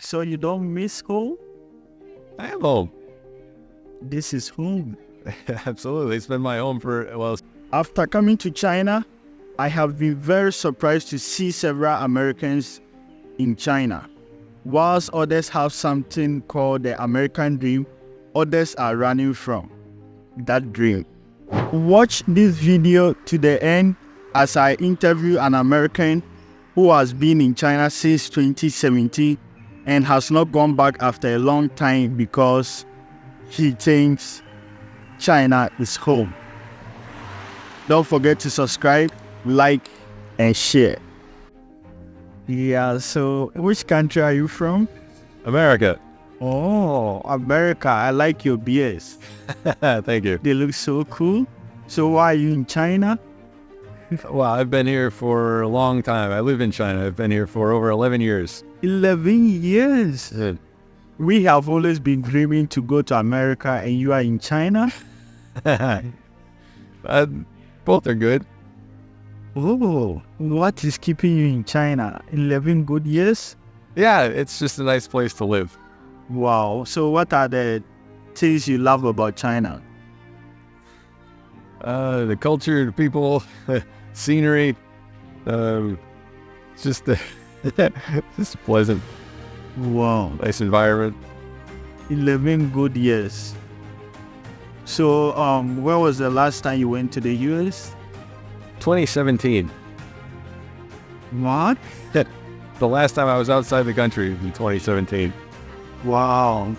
so you don't miss home? I am home. This is home. Absolutely. It's been my home for, well, After coming to China, I have been very surprised to see several Americans in China. Whilst others have something called the American dream, others are running from that dream. Watch this video to the end as I interview an American who has been in China since 2017 and has not gone back after a long time because he thinks China is home. Don't forget to subscribe, like, and share. Yeah, so which country are you from? America. Oh, America. I like your beers. Thank you. They look so cool. So why are you in China? Well, I've been here for a long time. I live in China. I've been here for over 11 years. 11 years. Good. We have always been dreaming to go to America and you are in China? Both are good. Oh, what is keeping you in China? 11 good years? Yeah, it's just a nice place to live. Wow. So what are the things you love about China? The culture, the people, scenery, it's just just pleasant, Wow. nice environment. 11 good years. So, when was the last time you went to the US? 2017. What? The last time I was outside the country was in 2017. Wow.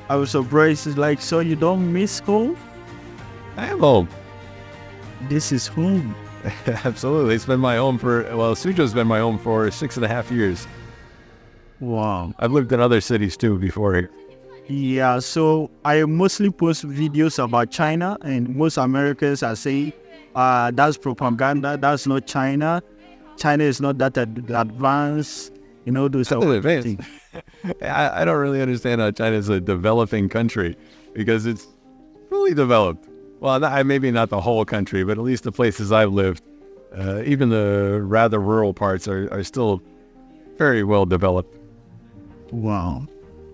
I was surprised. It's like, so you don't miss home? I am home. This is home. Absolutely. It's been my home for, well, Suzhou's been my home for 6.5 years. Wow. I've lived in other cities too before here. Yeah, so I mostly post videos about China, and most Americans are saying, that's propaganda, that's not China. China is not that advanced, those Not advanced. I don't really understand how China is a developing country because it's fully developed. Well, maybe not the whole country, but at least the places I've lived, even the rather rural parts are still very well developed. Wow.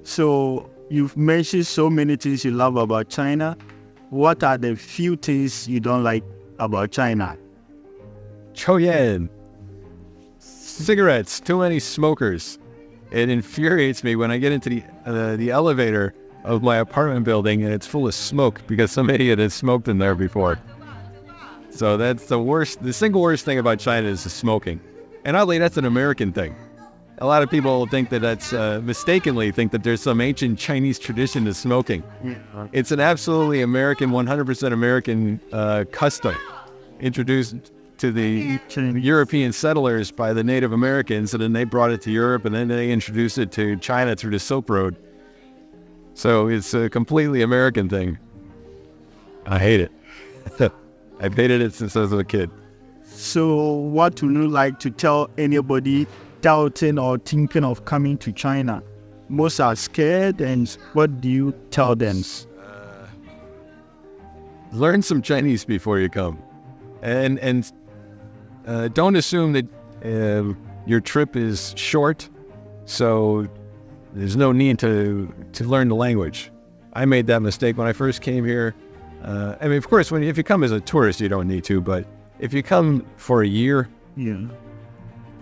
So you've mentioned so many things you love about China. What are the few things you don't like about China? Choyan. Cigarettes. Too many smokers. It infuriates me when I get into the elevator of my apartment building and it's full of smoke because some idiot has smoked in there before. So that's the worst. The single worst thing about China is the smoking. And oddly, that's an American thing. A lot of people think that's mistakenly think that there's some ancient Chinese tradition to smoking. It's an absolutely American, 100% American custom introduced to the European settlers by the Native Americans, and then they brought it to Europe, and then they introduced it to China through the Silk Road. So it's a completely American thing. I hate it. I've hated it since I was a kid. So what would you like to tell anybody doubting or thinking of coming to China? Most are scared, and what do you tell them? Learn some Chinese before you come, and don't assume that your trip is short, so there's no need to learn the language. I made that mistake when I first came here. Of course, if you come as a tourist, you don't need to, but if you come for a year,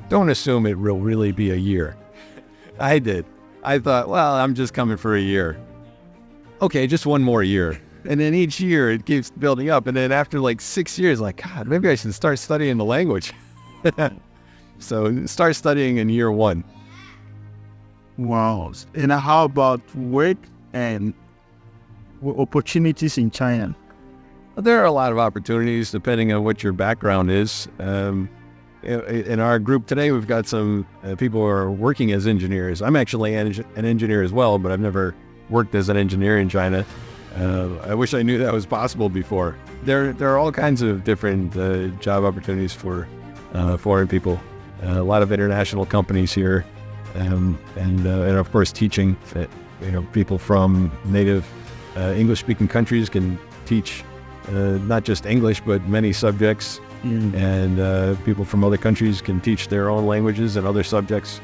don't assume it will really be a year. I did. I thought, well, I'm just coming for a year. Okay, just one more year. And then each year it keeps building up. And then after like 6 years, like, God, maybe I should start studying the language. So start studying in year 1. Wow. And how about work and opportunities in China? There are a lot of opportunities depending on what your background is. In our group today, we've got some people who are working as engineers. I'm actually an engineer as well, but I've never worked as an engineer in China. I wish I knew that was possible before. There are all kinds of different job opportunities for foreign people. A lot of international companies here, and of course teaching. People from native English-speaking countries can teach not just English but many subjects. And people from other countries can teach their own languages and other subjects.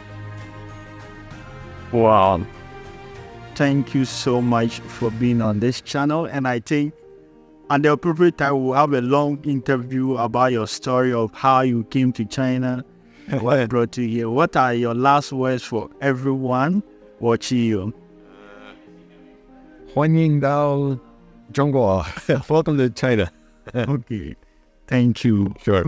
Wow. Thank you so much for being on this channel. And I think at the appropriate time, we'll have a long interview about your story of how you came to China, what brought you here. What are your last words for everyone watching you? 欢迎到中国. Welcome to China. Okay. Thank you. Sure.